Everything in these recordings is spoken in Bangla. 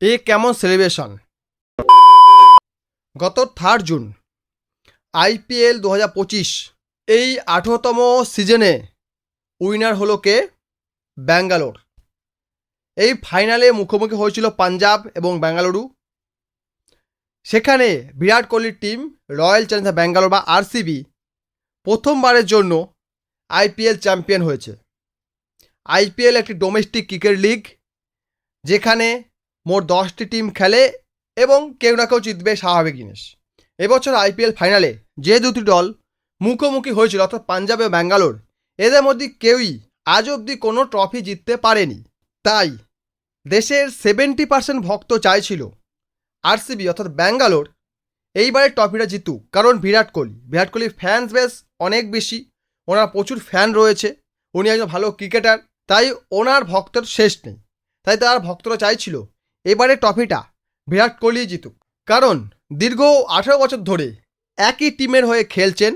এ কেমন সেলিব্রেশন। গত 3 জুন আইপিএল 2025 এই 18তম সিজনে উইনার হলো কে? ব্যাঙ্গালোর। এই ফাইনালে মুখোমুখি হয়েছিল পাঞ্জাব এবং বেঙ্গালুরু। সেখানে বিরাট কোহলির টিম রয়্যাল চ্যালেঞ্জার্স ব্যাঙ্গালোর বা আরসিবি প্রথমবারের জন্য আইপিএল চ্যাম্পিয়ন হয়েছে। আইপিএল একটি ডোমেস্টিক ক্রিকেট লিগ, যেখানে মোট 10টি টিম খেলে এবং কেউ না কেউ জিতবে, স্বাভাবিক জিনিস। এবছর আইপিএল ফাইনালে যে দুটি দল মুখোমুখি হয়েছিল, অর্থাৎ পাঞ্জাব এবং ব্যাঙ্গালোর, এদের মধ্যে কেউই আজ অবধি কোনো ট্রফি জিততে পারেনি। তাই দেশের 70% ভক্ত চাইছিল আরসিবি অর্থাৎ ব্যাঙ্গালোর এইবারে ট্রফিটা জিতুক, কারণ বিরাট কোহলির ফ্যান্স বেস অনেক বেশি, ওনার প্রচুর ফ্যান রয়েছে, উনি একজন ভালো ক্রিকেটার, তাই ওনার ভক্তের শেষ নেই। তাই তার ভক্তরা চাইছিল এবারে ট্রফিটা বিরাট কোহলি জিতুক, কারণ দীর্ঘ 18 বছর ধরে একই টিমের হয়ে খেলছেন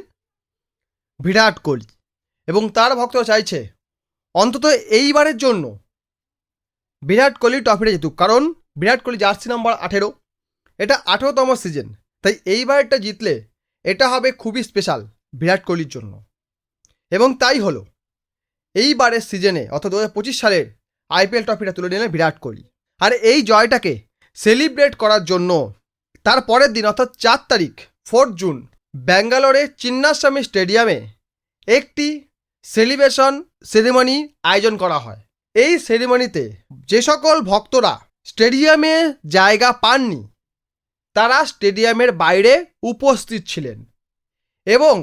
বিরাট কোহলি, এবং তার ভক্তরা চাইছে অন্তত এইবারের জন্য বিরাট কোহলি ট্রফিটা জিতুক, কারণ বিরাট কোহলি জার্সি নাম্বার 18, এটা 18তম সিজন, তাই এইবারটা জিতলে এটা হবে খুবই স্পেশাল বিরাট কোহলির জন্য। এবং তাই হলো এইবারের সিজনে অর্থাৎ 2025 সালের আইপিএল ট্রফিটা তুলে নিলেন বিরাট কোহলি। আর এই জয়টাকে সেলিব্রেট করার জন্য তার পরের দিন অর্থাৎ 4 তারিখ 4 জুন ব্যাঙ্গালোরের চিন্নাস্বামী স্টেডিয়ামে একটি সেলিব্রেশন সেরেমনি আয়োজন করা হয়। এই সেরেমনিতে যে সকল ভক্তরা স্টেডিয়ামে জায়গা পাননি তারা স্টেডিয়ামের বাইরে উপস্থিত ছিলেন, এবং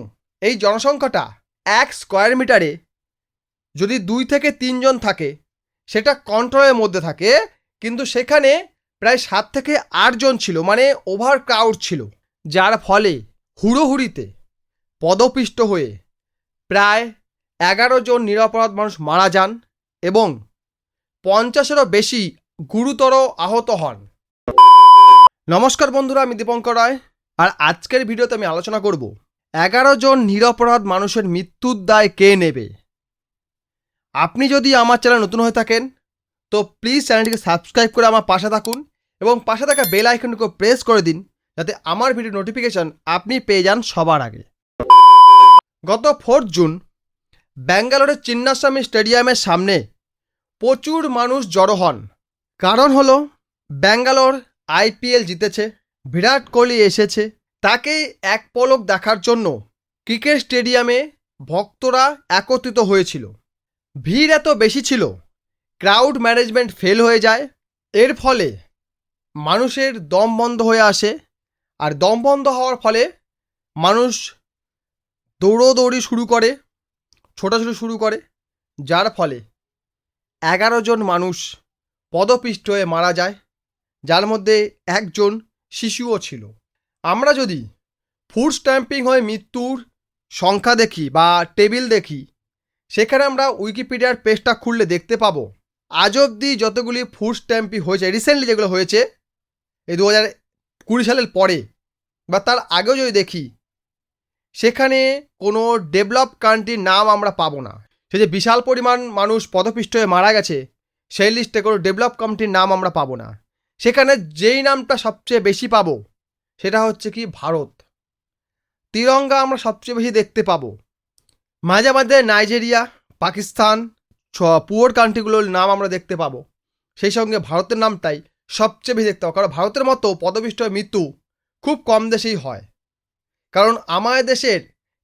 এই জনসংখ্যাটা 1 স্কোয়ার মিটারে যদি 2 থেকে 3 জন থাকে সেটা কন্ট্রোলের মধ্যে থাকে, কিন্তু সেখানে প্রায় 7 থেকে 8 জন ছিল, মানে ওভার ক্রাউড ছিল, যার ফলে হুড়োহুড়িতে পদপিষ্ট হয়ে প্রায় 11 জন নিরপরাধ মানুষ মারা যান এবং 50-এরও বেশি গুরুতর আহত হন। নমস্কার বন্ধুরা, আমি দীপঙ্কর রায়, আর আজকের ভিডিওতে আমি আলোচনা করব 11 জন নিরপরাধ মানুষের মৃত্যুর দায় কে নেবে। আপনি যদি আমার চ্যানেল নতুন হয়ে থাকেন তো প্লিজ চ্যানেলটিকে সাবস্ক্রাইব করে আমার পাশে থাকুন এবং পাশে থাকা বেল আইকনটিকে প্রেস করে দিন, যাতে আমার ভিডিও নোটিফিকেশন আপনি পেয়ে যান সবার আগে। গত 4 জুন ব্যাঙ্গালোরের চিন্নাস্বামী স্টেডিয়ামের সামনে প্রচুর মানুষ জড়ো হন। কারণ হলো ব্যাঙ্গালোর আইপিএল জিতেছে, বিরাট কোহলি এসেছে, তাকে এক পলক দেখার জন্য ক্রিকেট স্টেডিয়ামে ভক্তরা একত্রিত হয়েছিল। ভিড় এত বেশি ছিল, ক্রাউড ম্যানেজমেন্ট ফেল হয়ে যায়, এর ফলে মানুষের দম বন্ধ হয়ে আসে, আর দম বন্ধ হওয়ার ফলে মানুষ দৌড়োদৌড়ি শুরু করে, ছোটাছুটি শুরু করে, যার ফলে 11 জন মানুষ পদপিষ্ট হয়ে মারা যায়, যার মধ্যে একজন শিশুও ছিল। আমরা যদি ফুড স্ট্যাম্পিং হয়ে মৃত্যুর সংখ্যা দেখি বা টেবিল দেখি, সেখানে আমরা উইকিপিডিয়ার পেজটা খুললে দেখতে পাবো আজ অবধি যতগুলি ফুড স্ট্যাম্পিং হয়েছে, রিসেন্টলি যেগুলো হয়েছে এই 2020 সালের পরে বা তার আগেও যদি দেখি, সেখানে কোনো ডেভেলপ কান্ট্রির নাম আমরা পাবো না। সে যে বিশাল পরিমাণ মানুষ পদপিষ্ট হয়ে মারা গেছে, সেই লিস্টে কোনো ডেভেলপ কান্ট্রির নাম আমরা পাবো না। সেখানে যেই নামটা সবচেয়ে বেশি পাবো সেটা হচ্ছে কি ভারত। তিরঙ্গা আমরা সবচেয়ে বেশি দেখতে পাবো। মাঝে মাঝে নাইজেরিয়া, পাকিস্তান, পুয়ার কান্ট্রিগুলোর নাম আমরা দেখতে পাবো, সেই সঙ্গে ভারতের নামটাই সবচেয়ে বেশি দেখতে পাবো, কারণ ভারতের মতো পদপিষ্ট হয়ে মৃত্যু খুব কম দেশেই হয়। কারণ আমাদের দেশের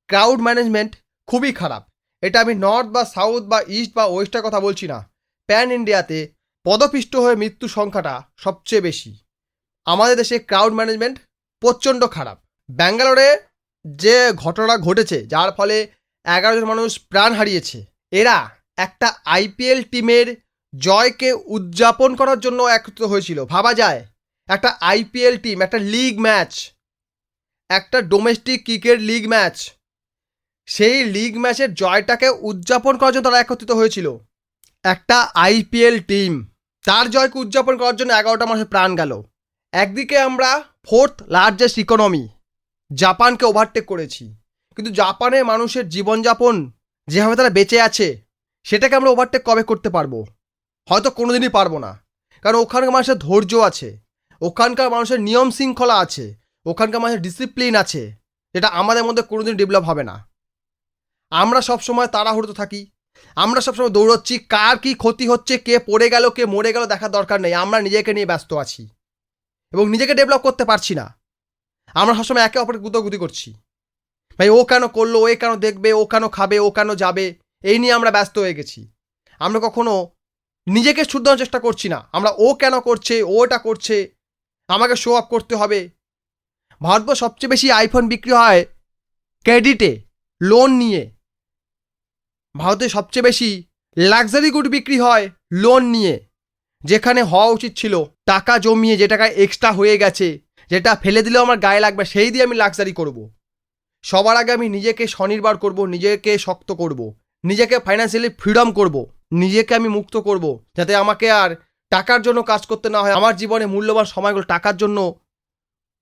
ক্রাউড ম্যানেজমেন্ট খুবই খারাপ। এটা আমি নর্থ বা সাউথ বা ইস্ট বা ওয়েস্টের কথা বলছি না, প্যান ইন্ডিয়াতে পদপিষ্ট হয়ে মৃত্যুর সংখ্যাটা সবচেয়ে বেশি। আমাদের দেশে ক্রাউড ম্যানেজমেন্ট প্রচণ্ড খারাপ। ব্যাঙ্গালোরে যে ঘটনা ঘটেছে, যার ফলে 11 জন মানুষ প্রাণ হারিয়েছে, এরা একটা আইপিএল টিমের জয়কে উদযাপন করার জন্য একত্রিত হয়েছিল। ভাবা যায়, একটা আইপিএল টিম, একটা লিগ ম্যাচ, একটা ডোমেস্টিক ক্রিকেট লিগ ম্যাচ, সেই লিগ ম্যাচের জয়টাকে উদযাপন করার জন্য তারা একত্রিত হয়েছিল। একটা আইপিএল টিম তার জয়কে উদযাপন করার জন্য 11টা মানুষের প্রাণ গেল। একদিকে আমরা 4th লার্জেস্ট ইকোনমি জাপানকে ওভারটেক করেছি, কিন্তু জাপানের মানুষের জীবনযাপন যেভাবে তারা বেঁচে আছে, সেটাকে আমরা ওভারটেক কবে করতে পারবো? হয়তো কোনোদিনই পারবো না। কারণ ওখানকার মানুষের ধৈর্য আছে, ওখানকার মানুষের নিয়ম শৃঙ্খলা আছে, ওখানকার মানুষের ডিসিপ্লিন আছে, যেটা আমাদের মধ্যে কোনোদিন ডেভেলপ হবে না। আমরা সবসময় তাড়াহুড়োতে থাকি, আমরা সবসময় দৌড়চ্ছি, কার কি ক্ষতি হচ্ছে, কে পড়ে গেল, কে মরে গেল দেখার দরকার নেই। আমরা নিজেকে নিয়ে ব্যস্ত আছি এবং নিজেকে ডেভেলপ করতে পারছি না। আমরা সবসময় একে অপরকে গুতোগুতি করছি, ভাই ও কেন করলো, ও কেন দেখবে, ও কেন খাবে, ও কেন যাবে, এই নিয়ে আমরা ব্যস্ত হয়ে গেছি। আমরা কখনো নিজেকে শুধরানোর চেষ্টা করছি না। আমরা ও কেন করছে, ও এটা করছে, আমাকে শো অফ করতে হবে। ভারতবর্ষ সবচেয়ে বেশি আইফোন বিক্রি হয় ক্রেডিটে, লোন নিয়ে। ভারতে সবচেয়ে বেশি লাক্সারি গুড বিক্রি হয় লোন নিয়ে, যেখানে হওয়া উচিত ছিল টাকা জমিয়ে, যে টাকা এক্সট্রা হয়ে গেছে, যেটা ফেলে দিলেও আমার গায়ে লাগবে, সেই দিয়ে আমি লাক্সারি করব। সবার আগে আমি নিজেকে স্বনির্ভর করব, নিজেকে শক্ত করব, নিজেকে ফাইন্যান্সিয়ালি ফ্রিডম করব, নিজেকে আমি মুক্ত করব, যাতে আমাকে আর টাকার জন্য কাজ করতে না হয়, আমার জীবনে মূল্যবান সময়গুলো টাকার জন্য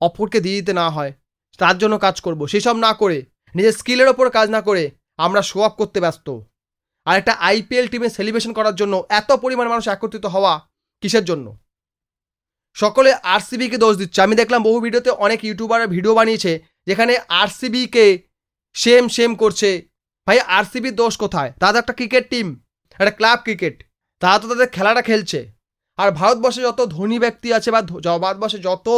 অপরকে দিয়ে দিতে না হয়, তার জন্য কাজ করব। সেসব না করে, নিজের স্কিলের ওপর কাজ না করে আমরা শো অফ করতে ব্যস্ত। আর একটা আইপিএল টিমে সেলিব্রেশন করার জন্য এত পরিমাণ মানুষ একত্রিত হওয়া কিসের জন্য? সকলে আরসিবিকে দোষ দিচ্ছে। আমি দেখলাম বহু ভিডিওতে অনেক ইউটিউবার ভিডিও বানিয়েছে যেখানে আরসিবিকে সেম করছে। ভাই আরসিবির দোষ কোথায়? তারা একটা ক্রিকেট টিম, একটা ক্লাব ক্রিকেট, তারা তো তাদের খেলাটা খেলছে। আর ভারতবর্ষে যত ধনী ব্যক্তি আছে বা ভারতবর্ষে যত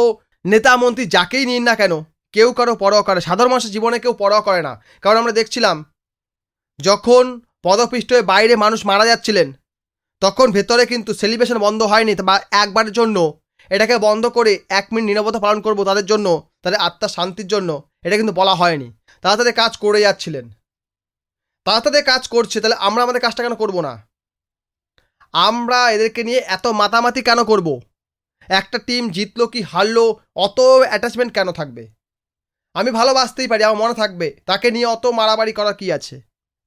নেতা মন্ত্রী যাকেই নিন না কেন, কেউ কারো পরোয়া করে, সাধারণ মানুষের জীবনে কেউ পরোয়া করে না। কারণ আমরা দেখছিলাম যখন পদপৃষ্ঠের বাইরে মানুষ মারা যাচ্ছিলেন, তখন ভেতরে কিন্তু সেলিব্রেশন বন্ধ হয়নি, বা একবারের জন্য এটাকে বন্ধ করে 1 মিনিট নীরবতা পালন করব তাদের জন্য, তাদের আত্মার শান্তির জন্য, এটা কিন্তু বলা হয়নি। তারা তাদের কাজ করে যাচ্ছিলেন, তারা তাদের কাজ করছে। তাহলে আমরা আমাদের কাজটা কেন করব না? আমরা এদেরকে নিয়ে এত মাতামাতি কেন করব? একটা টিম জিতলো কি হারলো অত অ্যাটাচমেন্ট কেন থাকবে? আমি ভালোবাসতেই পারি, আমার মনে থাকবে, তাকে নিয়ে অত মারামারি করা কি আছে?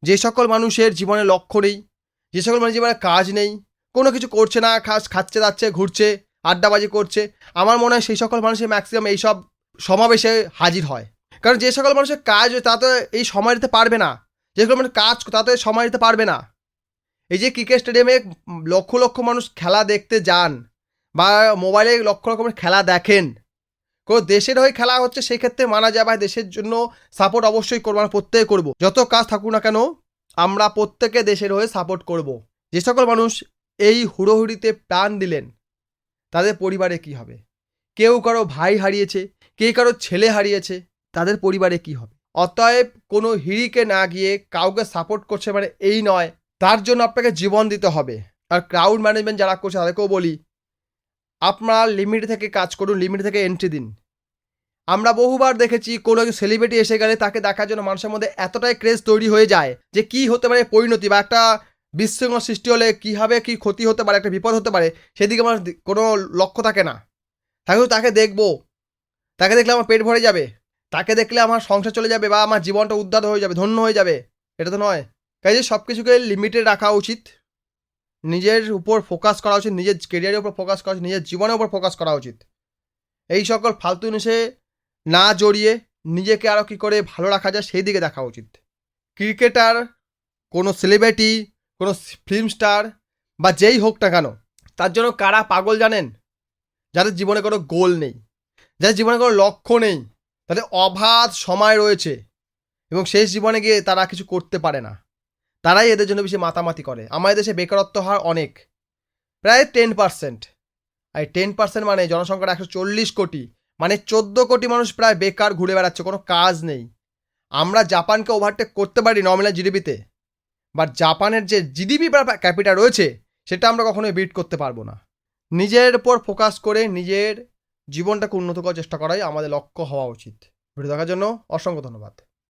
যে সকল মানুষের জীবনে লক্ষ্য নেই, যে সকল মানুষের জীবনে কাজ নেই, কোনো কিছু করছে না, খাচ্ছে যাচ্ছে, ঘুরছে, আড্ডাবাজি করছে, আমার মনে হয় সেই সকল মানুষের ম্যাক্সিমাম এইসব সমাবেশে হাজির হয়। কারণ যে সকল মানুষের কাজ তা তো এই সময় দিতে পারবে না, যে সকল মানুষ কাজ তা তো সময় দিতে পারবে না। এই যে ক্রিকেট স্টেডিয়ামে লক্ষ লক্ষ মানুষ খেলা দেখতে যান, বা মোবাইলে লক্ষ লক্ষ মানুষ খেলা দেখেন, কোনো দেশের হয়ে খেলা হচ্ছে, সেই ক্ষেত্রে মানা যায়, বা দেশের জন্য সাপোর্ট অবশ্যই করবো, আমরা প্রত্যেকে করবো। যত কাজ থাকুক না কেন আমরা প্রত্যেকে দেশের হয়ে সাপোর্ট করব। যে সকল মানুষ এই হুড়োহুড়িতে প্রাণ দিলেন, তাদের পরিবারে কি হবে? কেউ কারো ভাই হারিয়েছে, কে কারো ছেলে হারিয়েছে, তাদের পরিবারে কি হবে? অতএব কোনো হিড়িকে না গিয়ে কাউকে সাপোর্ট করছে মানে এই নয়, তার জন্য আপনাকে জীবন দিতে হবে। আর ক্রাউড ম্যানেজমেন্ট যারা করছে তাদেরকেও বলি, আপনারা লিমিট থেকে কাজ করুন, লিমিট থেকে এন্ট্রি দিন। আমরা বহুবার দেখেছি কোনো একজন সেলিব্রিটি এসে গেলে তাকে দেখার জন্য মানুষের মধ্যে এতটাই ক্রেজ তৈরি হয়ে যায় যে কি হতে পারে পরিণতি, বা একটা বিশৃঙ্খলা সৃষ্টি হলে কীভাবে কী ক্ষতি হতে পারে, একটা বিপদ হতে পারে, সেদিকে আমার কোনো লক্ষ্য থাকে না। তাকে দেখবো, তাকে দেখলে আমার পেট ভরে যাবে, তাকে দেখলে আমার সংসার চলে যাবে, বা আমার জীবনটা উদ্ধার হয়ে যাবে, ধন্য হয়ে যাবে, এটা তো নয়। কাজে সব কিছুকে লিমিটে রাখা উচিত, নিজের উপর ফোকাস করা উচিত, নিজের কেরিয়ারের উপর ফোকাস করা উচিত, নিজের জীবনের উপর ফোকাস করা উচিত। এই সকল ফালতু জিনিসে না জড়িয়ে নিজেকে আরও কী করে ভালো রাখা যায় সেই দিকে দেখা উচিত। ক্রিকেটার, কোনো সেলিব্রিটি, কোনো ফিল্ম স্টার বা যেই হোক না কেন, তার জন্য কারা পাগল জানেন? যাদের জীবনে কোনো গোল নেই, যাদের জীবনে কোনো লক্ষ্য নেই, তাদের অবাধ সময় রয়েছে এবং শেষ জীবনে গিয়ে তারা কিছু করতে পারে না, তারাই এদের জন্য বেশি মাতামাতি করে। আমাদের দেশে বেকারত্ব হার অনেক, প্রায় 10%। আর 10% মানে জনসংখ্যাটা 140 কোটি, মানে 14 কোটি মানুষ প্রায় বেকার ঘুরে বেড়াচ্ছে, কোনো কাজ নেই। আমরা জাপানকে ওভারটেক করতে পারি নমিনাল জিডিপিতে, বাট জাপানের যে জিডিপি বা ক্যাপিটা রয়েছে সেটা আমরা কখনোই বিট করতে পারবো না। নিজের উপর ফোকাস করে নিজের জীবনটাকে উন্নত করার চেষ্টা করাই আমাদের লক্ষ্য হওয়া উচিত। ভিডিও দেখার জন্য অসংখ্য ধন্যবাদ।